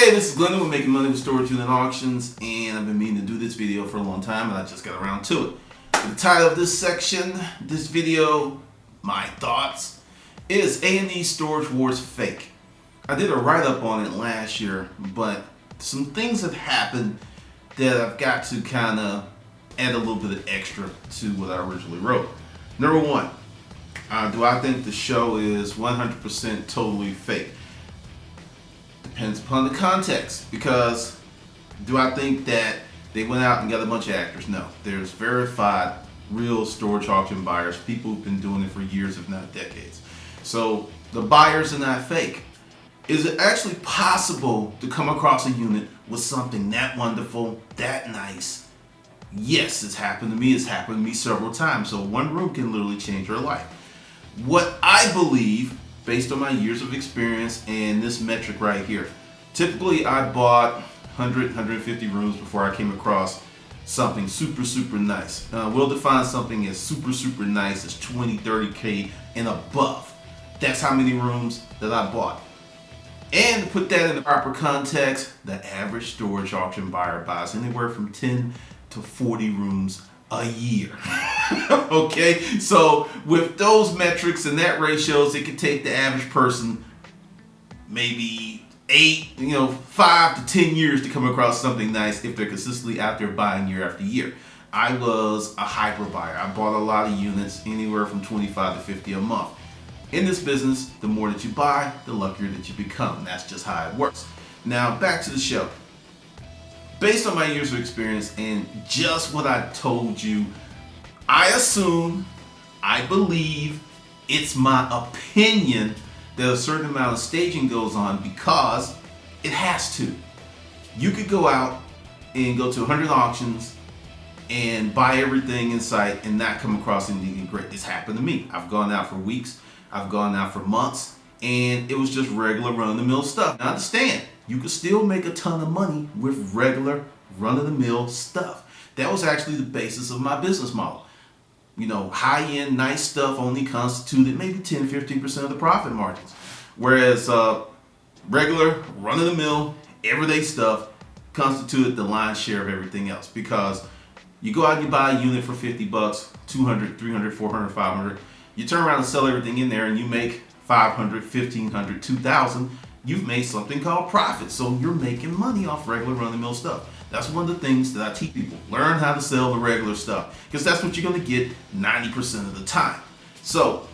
Hey, this is Glendon. We're making money with storage unit auctions, and I've been meaning to do this video for a long time, and I just got around to it. The title of this section, this video, my thoughts, is A&E Storage Wars fake. I did a write-up on it last year, but some things have happened that I've got to kind of add a little bit of extra to what I originally wrote. Number one, do I think the show is 100% totally fake? Depends upon the context, because do I think that they went out and got a bunch of actors? No. There's verified real storage auction buyers, people who've been doing it for years, if not decades. So the buyers are not fake. Is it actually possible to come across a unit with something that wonderful, that nice? Yes, it's happened to me. It's happened to me several times. So one room can literally change your life. What I believe, based on my years of experience and this metric right here, typically I bought 100, 150 rooms before I came across something super nice. We'll define something as super nice as 20, 30K and above. That's how many rooms that I bought. And to put that in the proper context, the average storage auction buyer buys anywhere from 10 to 40 rooms a year. Okay, so with those metrics and that ratios, it could take the average person maybe 5 to 10 years to come across something nice if they're consistently out there buying year after year. I was a hyper buyer. I bought a lot of units, anywhere from 25 to 50 a month. In this business, the more that you buy, the luckier that you become. That's just how it works. Now, back to the show. Based on my years of experience and just what I told you, I assume, I believe, it's my opinion that a certain amount of staging goes on because it has to. You could go out and go to 100 auctions and buy everything in sight and not come across anything great. It's happened to me. I've gone out for weeks, I've gone out for months, and it was just regular run-of-the-mill stuff. Now understand, you could still make a ton of money with regular run-of-the-mill stuff. That was actually the basis of my business model. You know, high-end, nice stuff only constituted maybe 10, 15% of the profit margins. Whereas regular, run-of-the-mill, everyday stuff constituted the lion's share of everything else. Because you go out and you buy a unit for 50 bucks, 200, 300, 400, 500. You turn around and sell everything in there and you make 500, 1500, 2000. You've made something called profit. So you're making money off regular run-of-the-mill stuff. That's one of the things that I teach people. Learn how to sell the regular stuff, because that's what you're going to get 90% of the time. So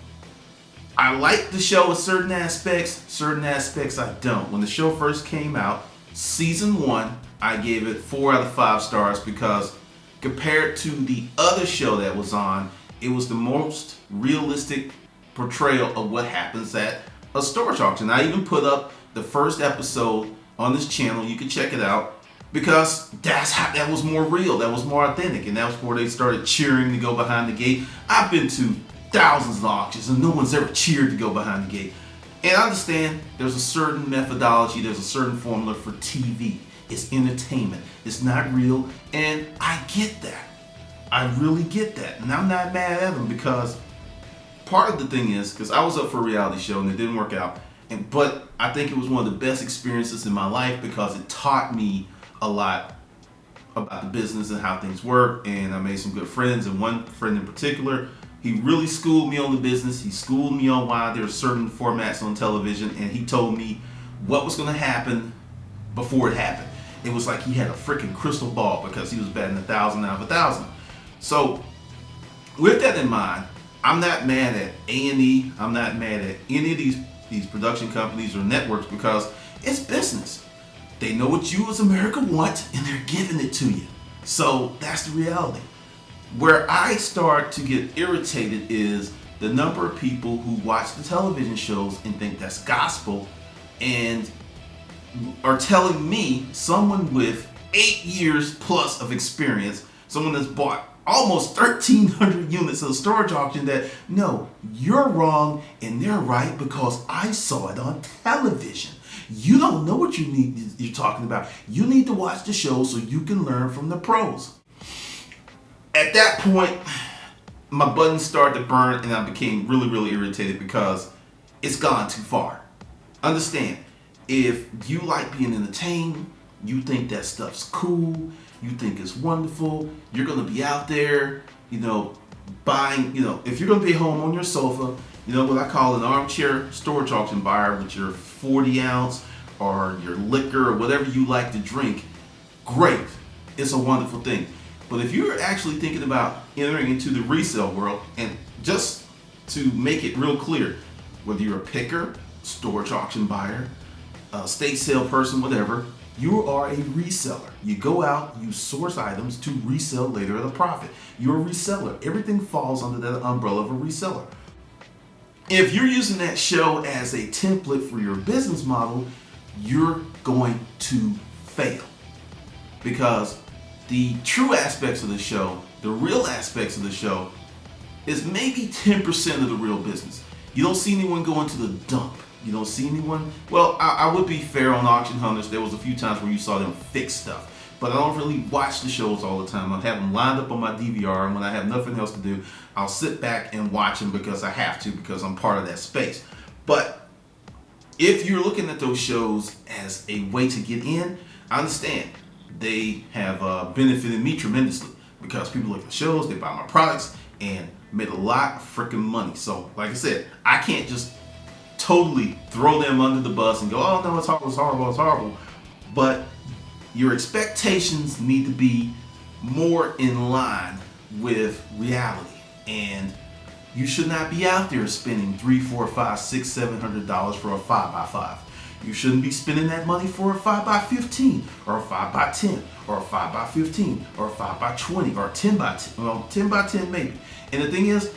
I like the show with certain aspects I don't. When the show first came out, season 1, I gave it 4 out of 5 stars because compared to the other show that was on, it was the most realistic portrayal of what happens at a storage auction. I even put up the first episode on this channel. You can check it out, because that was more real, that was more authentic, and that was where they started cheering to go behind the gate. I've been to thousands of auctions and no one's ever cheered to go behind the gate. And I understand there's a certain methodology, there's a certain formula for TV. It's entertainment, it's not real, and I get that. I really get that, and I'm not mad at them, because part of the thing is, because I was up for a reality show and it didn't work out, but I think it was one of the best experiences in my life because it taught me a lot about the business and how things work, and I made some good friends. And one friend in particular, he really schooled me on the business. He schooled me on why there are certain formats on television, and he told me what was going to happen before it happened. It was like he had a freaking crystal ball, because he was batting 1,000 out of 1,000. So with that in mind, I'm not mad at A&E. I'm not mad at any of these production companies or networks, because it's business. They know what you as America want, and they're giving it to you. So that's the reality. Where I start to get irritated is the number of people who watch the television shows and think that's gospel, and are telling me, someone with 8 years plus of experience, someone that's bought almost 1,300 units of storage auction, that no, you're wrong and they're right because I saw it on television. You don't know what you're talking about. You need to watch the show so you can learn from the pros. At that point, my buttons started to burn and I became really irritated, because it's gone too far. Understand, If you like being entertained, you think that stuff's cool, you think it's wonderful, you're gonna be out there, buying, if you're gonna be home on your sofa, what I call an armchair storage auction buyer with your 40 ounce or your liquor or whatever you like to drink, great. It's a wonderful thing. But if you're actually thinking about entering into the resale world, and just to make it real clear, whether you're a picker, storage auction buyer, a estate sale person, whatever, you are a reseller. You go out, you source items to resell later at a profit. You're a reseller. Everything falls under that umbrella of a reseller. If you're using that show as a template for your business model, you're going to fail. Because the true aspects of the show, the real aspects of the show, is maybe 10% of the real business. You don't see anyone going to the dump. You don't see anyone, well, I would be fair on Auction Hunters. There was a few times where you saw them fix stuff. But I don't really watch the shows all the time. I have them lined up on my DVR, and when I have nothing else to do, I'll sit back and watch them because I have to, because I'm part of that space. But if you're looking at those shows as a way to get in, I understand. They have benefited me tremendously because people look at the shows, they buy my products, and made a lot of freaking money. So, like I said, I can't just totally throw them under the bus and go, oh no, it's horrible, it's horrible, it's horrible. But your expectations need to be more in line with reality. And you should not be out there spending $300, $400, $500, $600, $700 for a 5x5. You shouldn't be spending that money for a 5x15 or a 5x10 or a 5x15 or a 5x20 or a 10x10. Well, 10x10 maybe. And the thing is,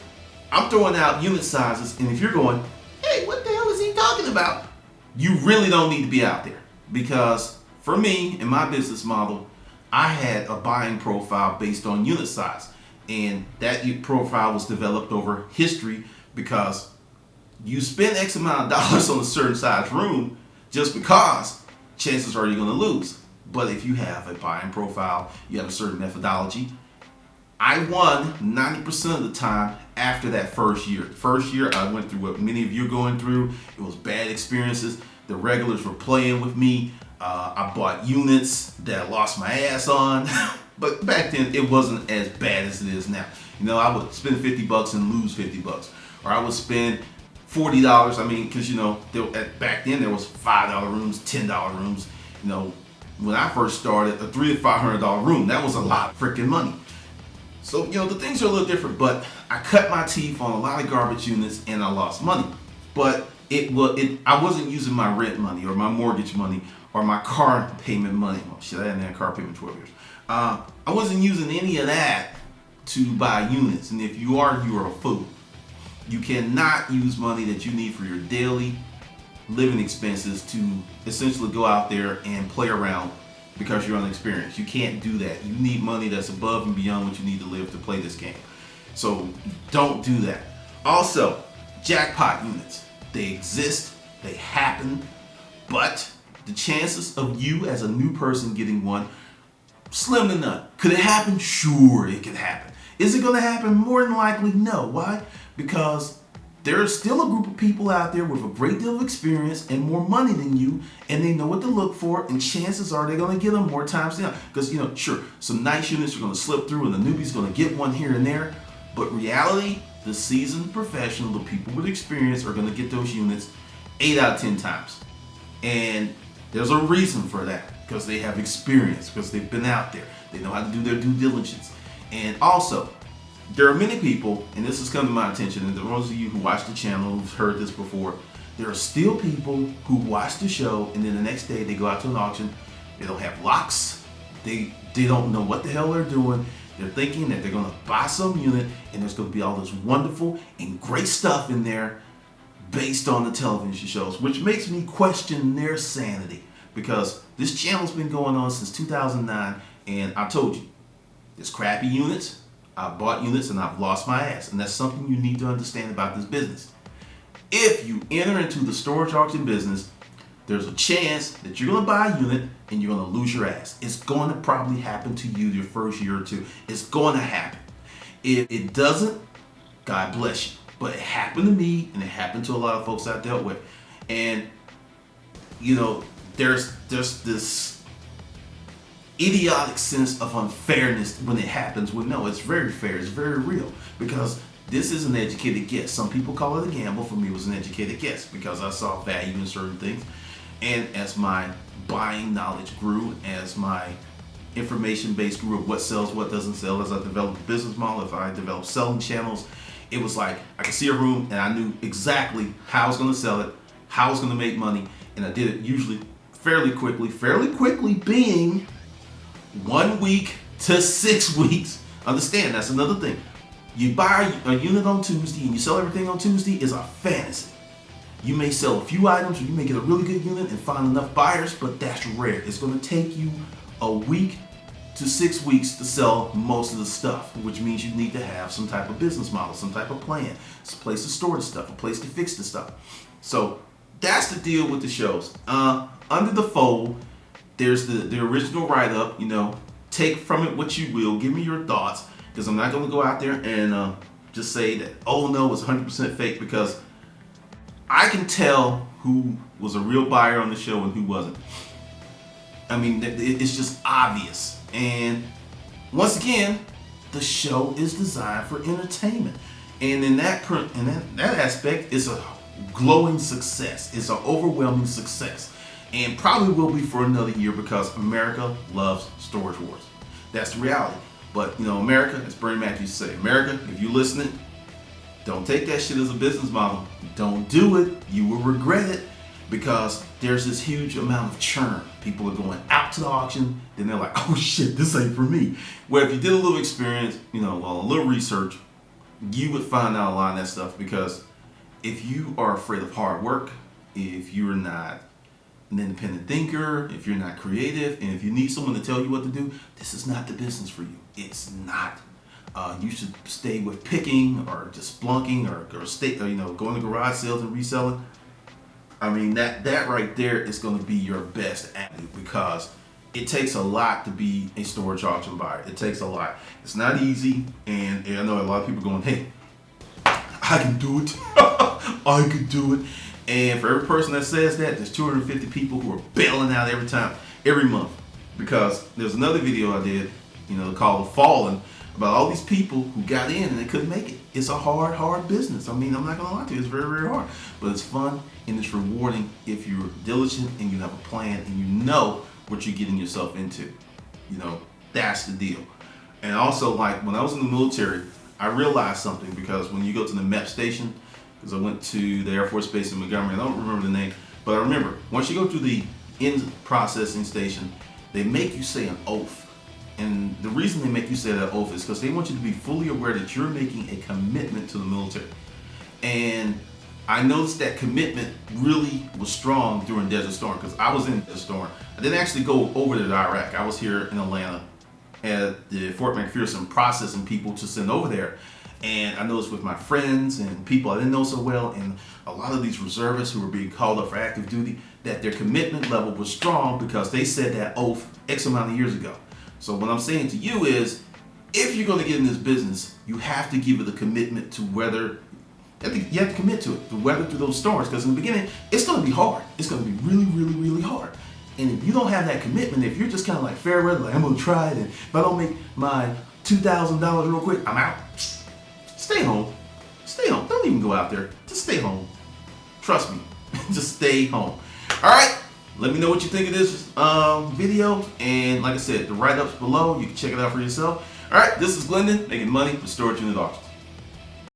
I'm throwing out unit sizes, and if you're going, hey, what the hell is he talking about? You really don't need to be out there. Because for me, in my business model, I had a buying profile based on unit size. And that profile was developed over history, because you spend X amount of dollars on a certain size room, just because chances are you're going to lose. But if you have a buying profile, you have a certain methodology. I won 90% of the time after that first year. First year, I went through what many of you are going through. It was bad experiences. The regulars were playing with me. I bought units that I lost my ass on. But back then, it wasn't as bad as it is now. I would spend $50 and lose $50. Or I would spend $40. I mean, because, back then there was $5 rooms, $10 rooms. When I first started, a $300 to $500 room, that was a lot of freaking money. So, the things are a little different, but I cut my teeth on a lot of garbage units and I lost money. But I wasn't using my rent money or my mortgage money or my car payment money. Well, shit, I hadn't had a car payment 12 years. I wasn't using any of that to buy units. And if you are a fool. You cannot use money that you need for your daily living expenses to essentially go out there and play around because you're unexperienced. You can't do that. You need money that's above and beyond what you need to live to play this game. So don't do that. Also, jackpot units. They exist, they happen, but the chances of you as a new person getting one, slim to none. Could it happen? Sure, it could happen. Is it going to happen? More than likely, no. Why? Because there's still a group of people out there with a great deal of experience and more money than you, and they know what to look for, and chances are they're going to get them more times than not. Because, sure, some nice units are going to slip through and the newbie's going to get one here and there, but reality, the seasoned professional, the people with experience are going to get those units 8 out of 10 times. And there's a reason for that, because they have experience, because they've been out there. They know how to do their due diligence. And also, there are many people, and this has come to my attention, and those of you who watch the channel who've heard this before, there are still people who watch the show and then the next day they go out to an auction, they don't have locks, they don't know what the hell they're doing, they're thinking that they're going to buy some unit and there's going to be all this wonderful and great stuff in there based on the television shows, which makes me question their sanity, because this channel's been going on since 2009, and I told you, there's crappy units, I've bought units and I've lost my ass, and that's something you need to understand about this business. If you enter into the storage auction business, there's a chance that you're going to buy a unit and you're going to lose your ass. It's going to probably happen to you your first year or two. It's going to happen. If it doesn't, God bless you. But it happened to me, and it happened to a lot of folks I dealt with. And you know, there's this idiotic sense of unfairness when it happens. Well, no, it's very fair. It's very real, because this is an educated guess. Some people call it a gamble. For me, it was an educated guess because I saw value in certain things. And as my buying knowledge grew, as my information base grew of what sells, what doesn't sell, as I developed a business model, if I developed selling channels, it was like I could see a room and I knew exactly how I was going to sell it, how I was going to make money, and I did it usually fairly quickly being 1 week to 6 weeks. Understand, that's another thing. You buy a unit on Tuesday and you sell everything on Tuesday is a fantasy. You may sell a few items, or you may get a really good unit and find enough buyers, but that's rare. It's going to take you a week to 6 weeks to sell most of the stuff, which means you need to have some type of business model, some type of plan, a place to store the stuff, a place to fix the stuff. So that's the deal with the shows. Under the fold, there's the original write-up. You know, take from it what you will. Give me your thoughts, because I'm not going to go out there and just say that, oh no, it's 100% fake, because I can tell who was a real buyer on the show and who wasn't. I mean, it's just obvious. And once again, the show is designed for entertainment. And in that aspect, it's a glowing success. It's an overwhelming success. And probably will be for another year, because America loves Storage Wars. That's the reality. But, you know, America, as Bernie Mac used to say, America, if you're listening, don't take that shit as a business model. Don't do it. You will regret it, because there's this huge amount of churn. People are going out to the auction, then they're like, oh shit, this ain't for me. Where if you did a little experience, you know, a little research, you would find out a lot of that stuff. Because if you are afraid of hard work, if you're not an independent thinker, if you're not creative, and if you need someone to tell you what to do, this is not the business for you. It's not. You should stay with picking, or just splunking, or stay, or, you know, going to garage sales and reselling. I mean, that right there is going to be your best avenue, because it takes a lot to be a storage auction buyer. It takes a lot. It's not easy, and I know a lot of people going, hey, I can do it. I can do it. And for every person that says that, there's 250 people who are bailing out every month. Because there's another video I did, you know, called Fallen, about all these people who got in and they couldn't make it. It's a hard business. I mean, I'm not gonna lie to you, it's very hard. But it's fun and it's rewarding if you're diligent and you have a plan and you know what you're getting yourself into. You know, that's the deal. And also, like, when I was in the military, I realized something, because when you go to the MEP station, because I went to the Air Force Base in Montgomery, I don't remember the name, but I remember, once you go to the end processing station, they make you say an oath. And the reason they make you say that oath is because they want you to be fully aware that you're making a commitment to the military. And I noticed that commitment really was strong during Desert Storm, because I was in Desert Storm. I didn't actually go over to Iraq. I was here in Atlanta at the Fort McPherson processing people to send over there. And I noticed with my friends and people I didn't know so well, and a lot of these reservists who were being called up for active duty, that their commitment level was strong because they said that oath X amount of years ago. So what I'm saying to you is, if you're going to get in this business, you have to give it a commitment to weather. You have to commit to it, to weather through those storms. Because in the beginning, it's going to be hard. It's going to be really hard. And if you don't have that commitment, if you're just kind of like fair weather, like I'm going to try it, and if I don't make my $2,000 real quick, I'm out. Stay home. Stay home. Don't even go out there. Just stay home. Trust me. Just stay home. All right. Let me know what you think of this video. And like I said, the write-ups below, you can check it out for yourself. All right. This is Glendon, making money with storage unit auctions.